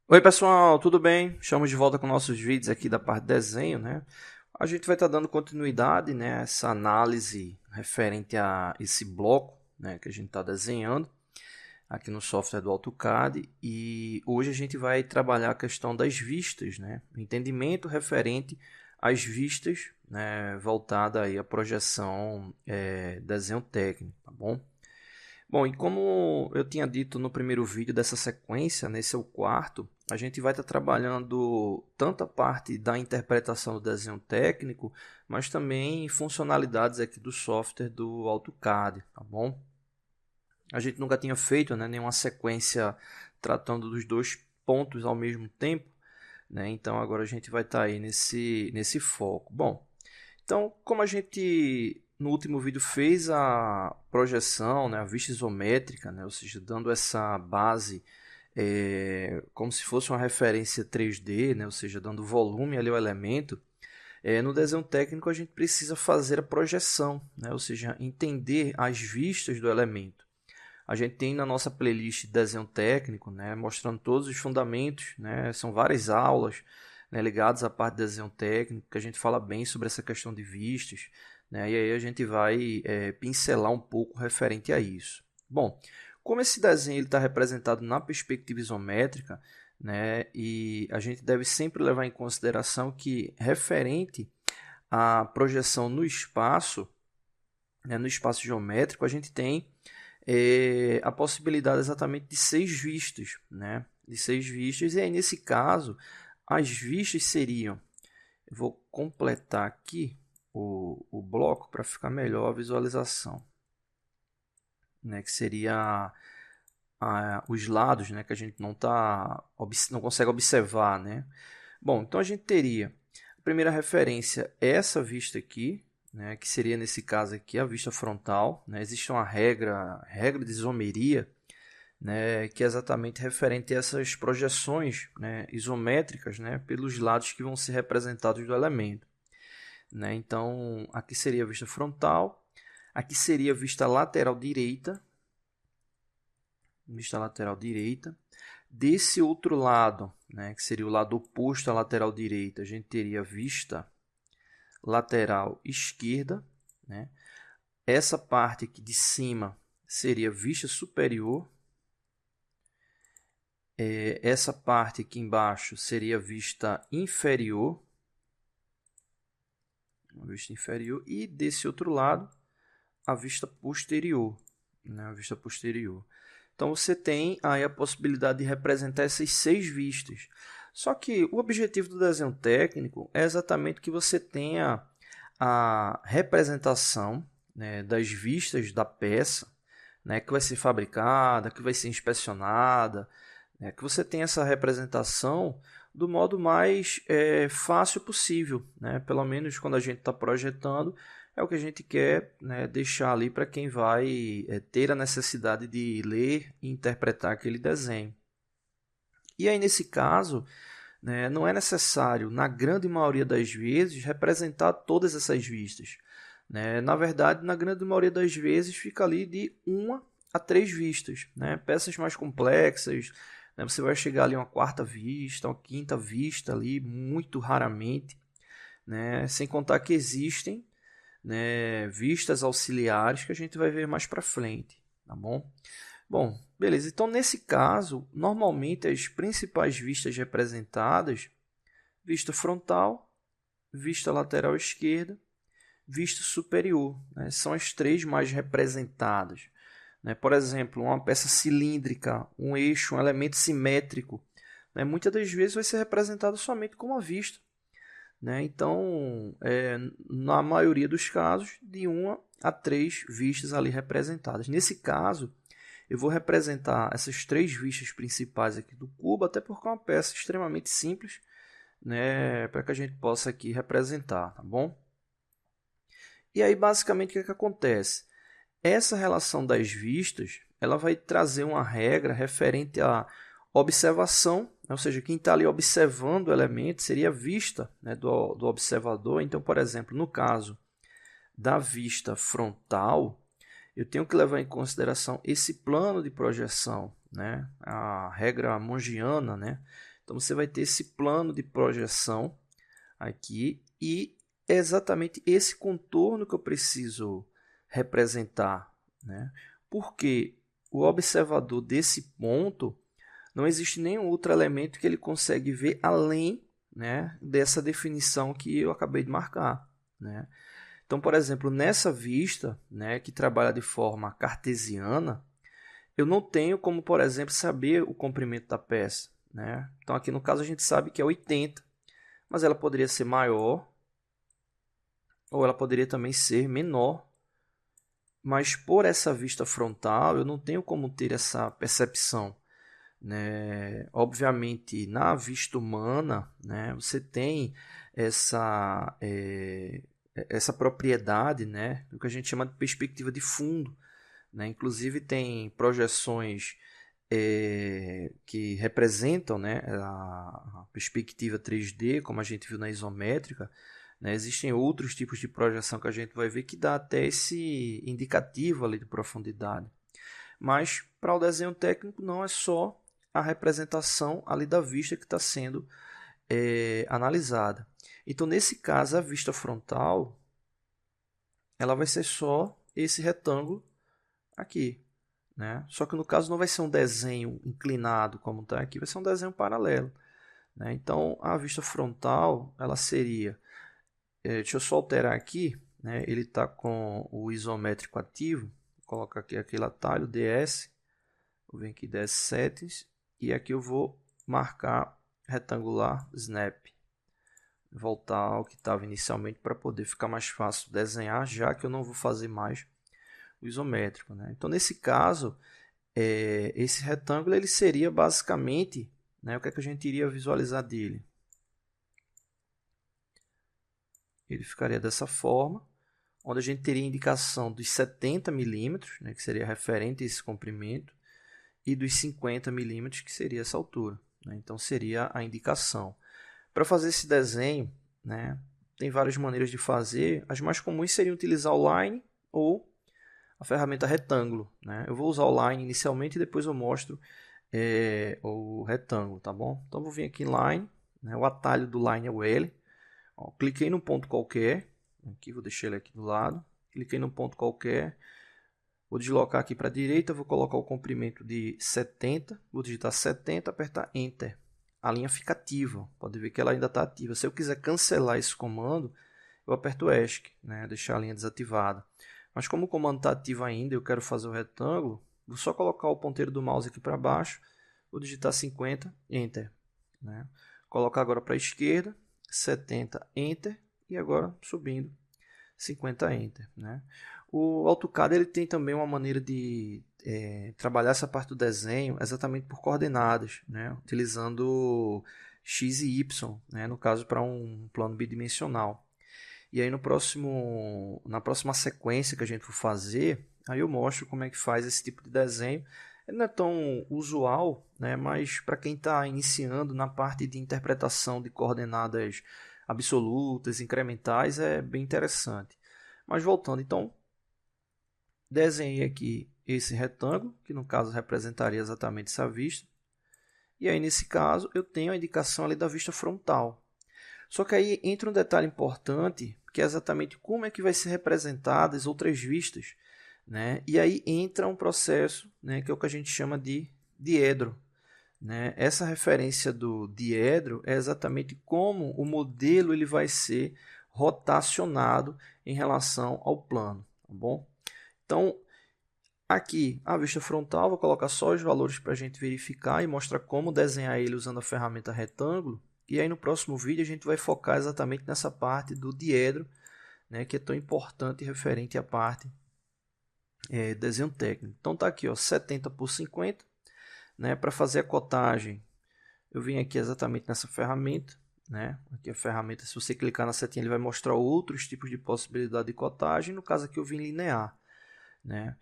Oi pessoal, tudo bem? Estamos de volta com nossos vídeos aqui da parte de desenho, né? A gente vai estar dando continuidade, né, a essa análise referente a esse bloco, né, que a gente está desenhando aqui no software do AutoCAD, e hoje a gente vai trabalhar a questão das vistas, né? O entendimento referente às vistas, né, voltada aí à projeção, desenho técnico, tá bom? Bom, e como eu tinha dito no primeiro vídeo dessa sequência, nesse é o quarto, a gente vai estar trabalhando tanto a parte da interpretação do desenho técnico, mas também funcionalidades aqui do software do AutoCAD, tá bom? A gente nunca tinha feito, né, nenhuma sequência tratando dos dois pontos ao mesmo tempo, né? Então agora a gente vai estar aí nesse foco. Bom, então, como a gente no último vídeo fez a projeção, né, a vista isométrica, né, ou seja, dando essa base como se fosse uma referência 3D, né, ou seja, dando volume ali ao elemento, no desenho técnico a gente precisa fazer a projeção, né, ou seja, entender as vistas do elemento. A gente tem na nossa playlist de desenho técnico, né, mostrando todos os fundamentos, né, são várias aulas, né, ligadas à parte de desenho técnico, que a gente fala bem sobre essa questão de vistas, né, e aí a gente vai pincelar um pouco referente a isso. Bom, como esse desenho está representado na perspectiva isométrica, né, e a gente deve sempre levar em consideração que referente à projeção no espaço, né, no espaço geométrico, a gente tem a possibilidade exatamente de 6 vistas, né? De 6 vistas, e aí nesse caso, as vistas seriam, eu vou completar aqui o bloco para ficar melhor a visualização, né? Que seria os lados, né? Que a gente não consegue observar, né? Bom, então a gente teria a primeira referência, essa vista aqui, né, que seria nesse caso aqui a vista frontal, né? Existe uma regra de isomeria, né, que é exatamente referente a essas projeções, né, isométricas, né, pelos lados que vão ser representados do elemento, né? Então, aqui seria a vista frontal, aqui seria a vista lateral direita, vista lateral direita. Desse outro lado, né, que seria o lado oposto à lateral direita, a gente teria a vista lateral esquerda, né? Essa parte aqui de cima seria vista superior. Essa parte aqui embaixo seria vista inferior. A vista inferior. E desse outro lado, a vista posterior. Né? A vista posterior. Então você tem aí a possibilidade de representar essas 6 vistas. Só que o objetivo do desenho técnico é exatamente que você tenha a representação, né, das vistas da peça, né, que vai ser fabricada, que vai ser inspecionada, né, que você tenha essa representação do modo mais fácil possível, né? Pelo menos quando a gente está projetando, é o que a gente quer, né, deixar ali para quem vai ter a necessidade de ler e interpretar aquele desenho. E aí, nesse caso, né, não é necessário, na grande maioria das vezes, representar todas essas vistas, né? Na verdade, na grande maioria das vezes, fica ali de 1 a 3 vistas. Né? Peças mais complexas, né, você vai chegar ali a uma quarta vista, uma quinta vista, ali, muito raramente. Né? Sem contar que existem, né, vistas auxiliares que a gente vai ver mais para frente. Tá bom? Bom, beleza. Então, nesse caso, normalmente as principais vistas representadas: vista frontal, vista lateral esquerda, vista superior, né? São as 3 mais representadas. Né? Por exemplo, uma peça cilíndrica, um eixo, um elemento simétrico, né? Muitas das vezes vai ser representado somente com uma vista. Né? Então, na maioria dos casos, de 1 a 3 vistas ali representadas. Nesse caso, eu vou representar essas 3 vistas principais aqui do cubo, até porque é uma peça extremamente simples, né, para que a gente possa aqui representar, tá bom? E aí, basicamente, o que é que acontece? Essa relação das vistas, ela vai trazer uma regra referente à observação, né? Ou seja, quem está ali observando o elemento seria a vista, né, do observador. Então, por exemplo, no caso da vista frontal, eu tenho que levar em consideração esse plano de projeção, né? A regra mongiana, né? Então você vai ter esse plano de projeção aqui e é exatamente esse contorno que eu preciso representar, né? Porque o observador desse ponto, não existe nenhum outro elemento que ele consegue ver além, né, dessa definição que eu acabei de marcar, né? Então, por exemplo, nessa vista, né, que trabalha de forma cartesiana, eu não tenho como, por exemplo, saber o comprimento da peça, né? Então, aqui no caso, a gente sabe que é 80, mas ela poderia ser maior ou ela poderia também ser menor. Mas por essa vista frontal, eu não tenho como ter essa percepção, né? Obviamente, na vista humana, né, você tem essa propriedade, né, do que a gente chama de perspectiva de fundo, né? Inclusive tem projeções que representam, né, a perspectiva 3D, como a gente viu na isométrica, né? Existem outros tipos de projeção que a gente vai ver que dá até esse indicativo ali de profundidade. Mas para o desenho técnico não é só a representação ali da vista que está sendo analisada. Então, nesse caso, a vista frontal ela vai ser só esse retângulo aqui, né? Só que no caso não vai ser um desenho inclinado como está aqui, vai ser um desenho paralelo, né? Então, a vista frontal ela seria, deixa eu só alterar aqui, né? Ele está com o isométrico ativo, vou colocar aqui aquele atalho DS, vou vir aqui DS Settings e aqui eu vou marcar retangular Snap, voltar ao que estava inicialmente para poder ficar mais fácil desenhar, já que eu não vou fazer mais o isométrico, né? Então, nesse caso, esse retângulo ele seria basicamente, né, o que é que a gente iria visualizar dele? Ele ficaria dessa forma, onde a gente teria indicação dos 70 milímetros, né, que seria referente a esse comprimento, e dos 50 milímetros, que seria essa altura, né? Então, seria a indicação. Para fazer esse desenho, né, tem várias maneiras de fazer. As mais comuns seriam utilizar o Line ou a ferramenta retângulo, né? Eu vou usar o Line inicialmente e depois eu mostro o retângulo, tá bom? Então vou vir aqui em Line, né? O atalho do Line é o L. Ó, cliquei num ponto qualquer, aqui vou deixar ele aqui do lado. Cliquei num ponto qualquer, vou deslocar aqui para a direita, vou colocar o comprimento de 70, vou digitar 70, apertar Enter. A linha fica ativa, pode ver que ela ainda está ativa. Se eu quiser cancelar esse comando, eu aperto ESC, né? Deixar a linha desativada. Mas como o comando está ativo ainda e eu quero fazer o retângulo, vou só colocar o ponteiro do mouse aqui para baixo, vou digitar 50, Enter, né? Colocar agora para a esquerda, 70, Enter, e agora subindo, 50, Enter, né? O AutoCAD ele tem também uma maneira de trabalhar essa parte do desenho exatamente por coordenadas, né? Utilizando X e Y, né? No caso para um plano bidimensional. E aí na próxima sequência que a gente for fazer, aí eu mostro como é que faz esse tipo de desenho. Ele não é tão usual, né? Mas para quem está iniciando na parte de interpretação de coordenadas absolutas, incrementais, é bem interessante. Mas voltando, então, desenhei aqui esse retângulo, que no caso representaria exatamente essa vista. E aí, nesse caso, eu tenho a indicação ali da vista frontal. Só que aí entra um detalhe importante, que é exatamente como é que vai ser representadas outras vistas, né? E aí entra um processo, né, que é o que a gente chama de diedro, né? Essa referência do diedro é exatamente como o modelo ele vai ser rotacionado em relação ao plano, tá bom? Então, aqui a vista frontal, vou colocar só os valores para a gente verificar e mostrar como desenhar ele usando a ferramenta retângulo. E aí no próximo vídeo a gente vai focar exatamente nessa parte do diedro, né, que é tão importante e referente à parte desenho técnico. Então tá aqui, ó, 70 por 50, né, para fazer a cotagem. Eu vim aqui exatamente nessa ferramenta, né? Aqui a ferramenta, se você clicar na setinha, ele vai mostrar outros tipos de possibilidade de cotagem. No caso aqui eu vim linear, né?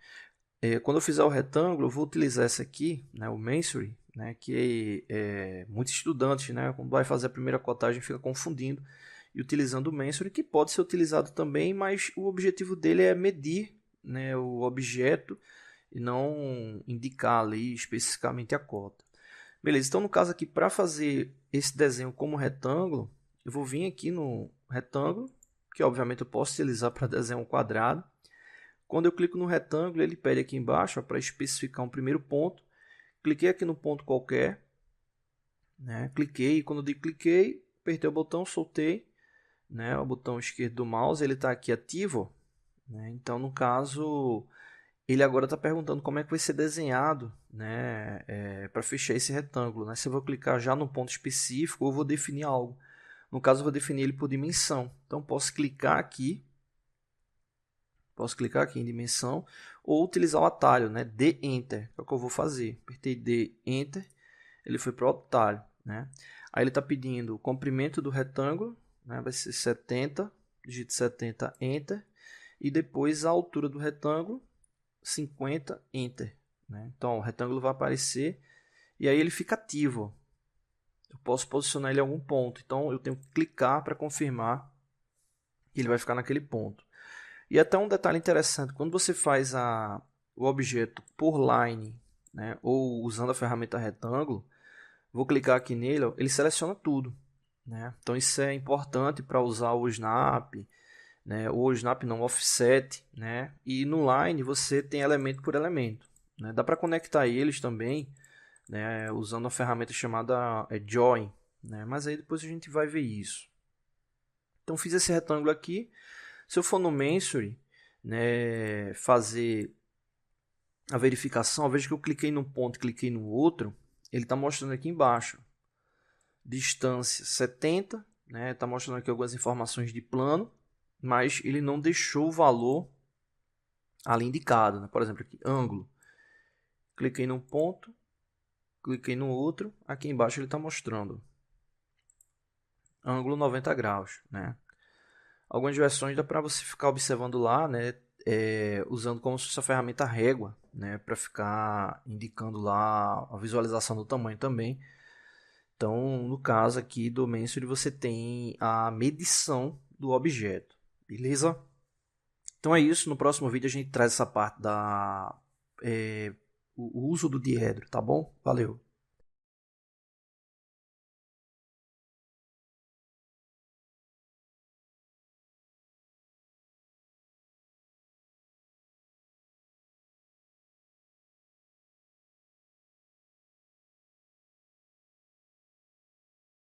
Quando eu fizer o retângulo, eu vou utilizar essa aqui, né, o Masonry, né, que muitos estudantes, né, quando vai fazer a primeira cotagem, fica confundindo e utilizando o Masonry, que pode ser utilizado também, mas o objetivo dele é medir, né, o objeto e não indicar ali especificamente a cota. Beleza, então no caso aqui, para fazer esse desenho como retângulo, eu vou vir aqui no retângulo, que obviamente eu posso utilizar para desenhar um quadrado. Quando eu clico no retângulo, ele pede aqui embaixo para especificar um primeiro ponto. Cliquei aqui no ponto qualquer, né? Cliquei, e quando eu digo cliquei, apertei o botão, soltei, né? O botão esquerdo do mouse, ele está aqui ativo, né? Então, no caso, ele agora está perguntando como é que vai ser desenhado, né? Para fechar esse retângulo, né? Se eu vou clicar já no ponto específico ou vou definir algo. No caso, eu vou definir ele por dimensão. Então, posso clicar aqui em dimensão ou utilizar o atalho, né? D Enter, que é o que eu vou fazer. Apertei D Enter, ele foi para o atalho, né? Aí ele está pedindo o comprimento do retângulo, né? Vai ser 70, digito 70, Enter, e depois a altura do retângulo, 50, Enter, né? Então o retângulo vai aparecer e aí ele fica ativo. Eu posso posicionar ele em algum ponto, então eu tenho que clicar para confirmar que ele vai ficar naquele ponto. E até um detalhe interessante, quando você faz o objeto por line, né, ou usando a ferramenta retângulo, vou clicar aqui nele, ó, ele seleciona tudo, né? Então isso é importante para usar o snap, né, ou o snap não, offset, né? E no line você tem elemento por elemento, né? Dá para conectar eles também, né, usando a ferramenta chamada join, né? Mas aí depois a gente vai ver isso. Então fiz esse retângulo aqui. Se eu for no Mensure, né, fazer a verificação, veja que eu cliquei num ponto e cliquei no outro, ele está mostrando aqui embaixo. Distância 70, né, está mostrando aqui algumas informações de plano, mas ele não deixou o valor ali indicado, né? Por exemplo, aqui, ângulo. Cliquei num ponto, cliquei no outro, aqui embaixo ele está mostrando ângulo 90 graus, né? Algumas versões dá para você ficar observando lá, né, usando como se fosse a ferramenta régua, né, para ficar indicando lá a visualização do tamanho também. Então, no caso aqui do Mensure, você tem a medição do objeto, beleza? Então é isso, no próximo vídeo a gente traz essa parte o uso do diedro, tá bom? Valeu!